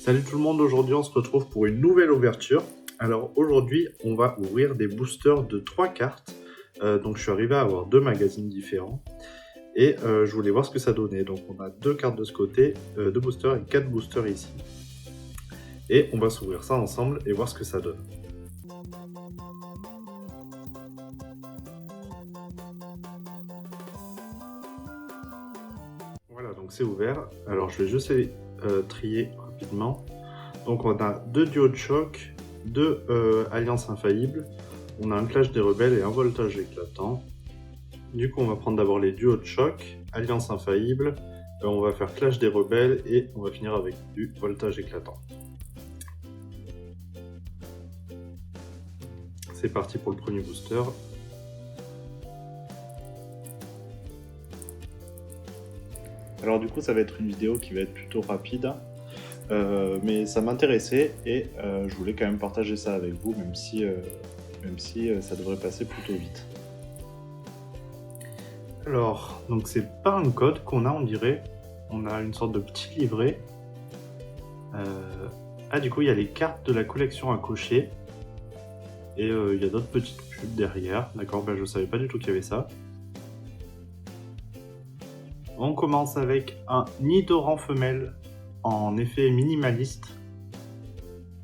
Salut tout le monde, aujourd'hui on se retrouve pour une nouvelle ouverture. Alors aujourd'hui on va ouvrir des boosters de 3 cartes. Donc je suis arrivé à avoir 2 magazines différents. Et je voulais voir ce que ça donnait. Donc on a 2 cartes de ce côté, 2 boosters et 4 boosters ici. Et on va s'ouvrir ça ensemble et voir ce que ça donne. Voilà, donc c'est ouvert. Alors je vais juste trier rapidement. Donc on a 2 duos de choc, 2 alliances infaillibles, on a un clash des rebelles et un voltage éclatant. Du coup on va prendre d'abord les duos de choc, alliance infaillible, on va faire clash des rebelles et on va finir avec du voltage éclatant. C'est parti pour le premier booster. Alors du coup ça va être une vidéo qui va être plutôt rapide. Mais ça m'intéressait et je voulais quand même partager ça avec vous, même si ça devrait passer plutôt vite. Alors, donc c'est pas un code qu'on a, on dirait. On a une sorte de petit livret. Du coup, il y a les cartes de la collection à cocher. Et il y a d'autres petites pubs derrière. D'accord, je savais pas du tout qu'il y avait ça. On commence avec un Nidoran femelle en effet minimaliste.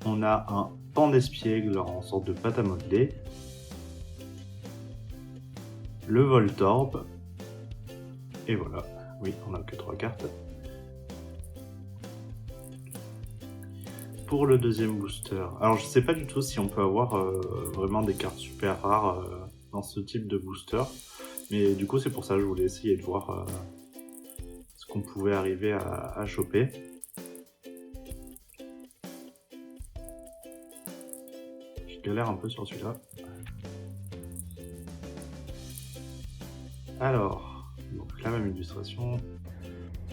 On a un pan d'espiègle en sorte de pâte à modeler. Le Voltorb. Et voilà. Oui, on n'a que 3 cartes. Pour le deuxième booster. Alors je sais pas du tout si on peut avoir vraiment des cartes super rares dans ce type de booster. Mais du coup c'est pour ça que je voulais essayer de voir ce qu'on pouvait arriver à choper. Je galère un peu sur celui-là. Alors, donc la même illustration.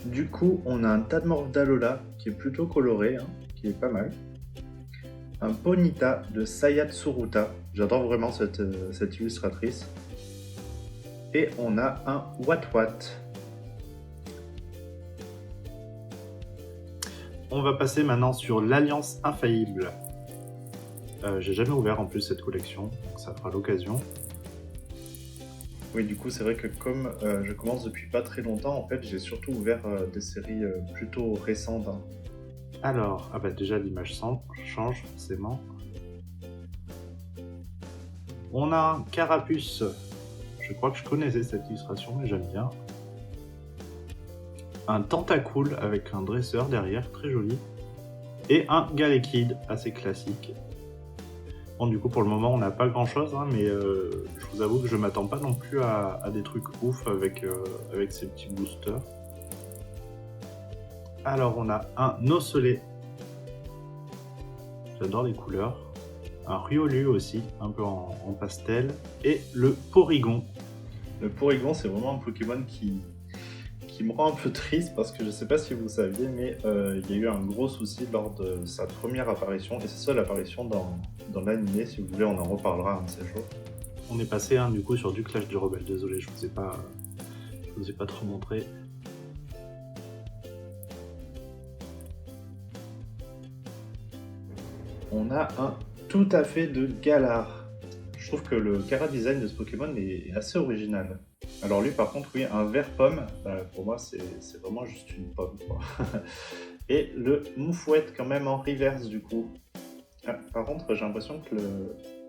Du coup, on a un Tadmorph d'Alola qui est plutôt coloré, qui est pas mal. Un Ponyta de Sayat Suruta, j'adore vraiment cette illustratrice. Et on a un Watwat. On va passer maintenant sur l'Alliance Infaillible. J'ai jamais ouvert en plus cette collection, donc ça fera l'occasion. Oui, du coup, c'est vrai que comme je commence depuis pas très longtemps, en fait, j'ai surtout ouvert des séries plutôt récentes. Alors, déjà l'image change forcément. On a un Carapuce. Je crois que je connaissais cette illustration, mais j'aime bien. Un Tentacool avec un dresseur derrière, très joli. Et un Galekid, assez classique. Bon, du coup, pour le moment, on n'a pas grand-chose, mais je vous avoue que je m'attends pas non plus à des trucs ouf avec ces petits boosters. Alors, on a un Osselé. J'adore les couleurs. Un Riolu aussi, un peu en pastel. Et le Porygon. Le Porygon, c'est vraiment un Pokémon qui me rend un peu triste parce que je sais pas si vous saviez, mais il y a eu un gros souci lors de sa première apparition, et c'est seule apparition dans l'anime. Si vous voulez, on en reparlera un de ces jours. On est passé du coup sur du Clash du Rebelle, désolé, je vous ai pas trop montré. On a un tout à fait de Galar. Je trouve que le Chara design de ce Pokémon est assez original. Alors lui par contre, oui, un vert pomme, pour moi c'est vraiment juste une pomme, quoi. Et le Moufouette quand même en reverse du coup. Par contre j'ai l'impression que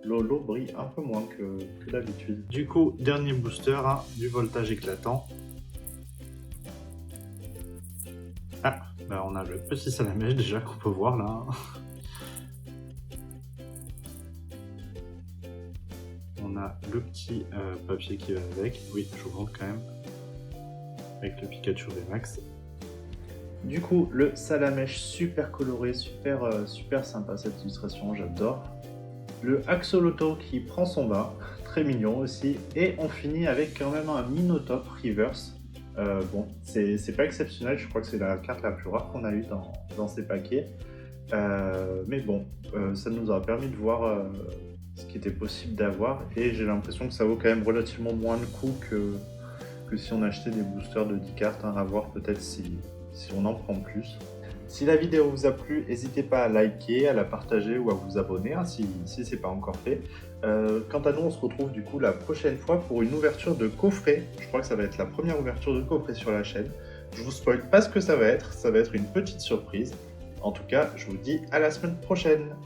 le holo brille un peu moins que d'habitude. Du coup, dernier booster, du voltage éclatant. On a le petit Salamèche déjà qu'on peut voir là. On a le petit papier qui va avec. Oui, je vous montre quand même. Avec le Pikachu VMAX. Du coup, le Salamèche super coloré, super sympa cette illustration, j'adore. Le Axolotl qui prend son bain, très mignon aussi. Et on finit avec quand même un Minotop Reverse. Bon, c'est pas exceptionnel, je crois que c'est la carte la plus rare qu'on a eue dans ces paquets. Mais bon, ça nous aura permis de voir ce qui était possible d'avoir, et j'ai l'impression que ça vaut quand même relativement moins de coût que si on achetait des boosters de 10 cartes, à voir peut-être si on en prend plus. Si la vidéo vous a plu, n'hésitez pas à liker, à la partager ou à vous abonner hein, si ce n'est pas encore fait. Quant à nous, on se retrouve du coup la prochaine fois pour une ouverture de coffret. Je crois que ça va être la première ouverture de coffret sur la chaîne. Je vous spoil pas ce que ça va être une petite surprise. En tout cas, je vous dis à la semaine prochaine.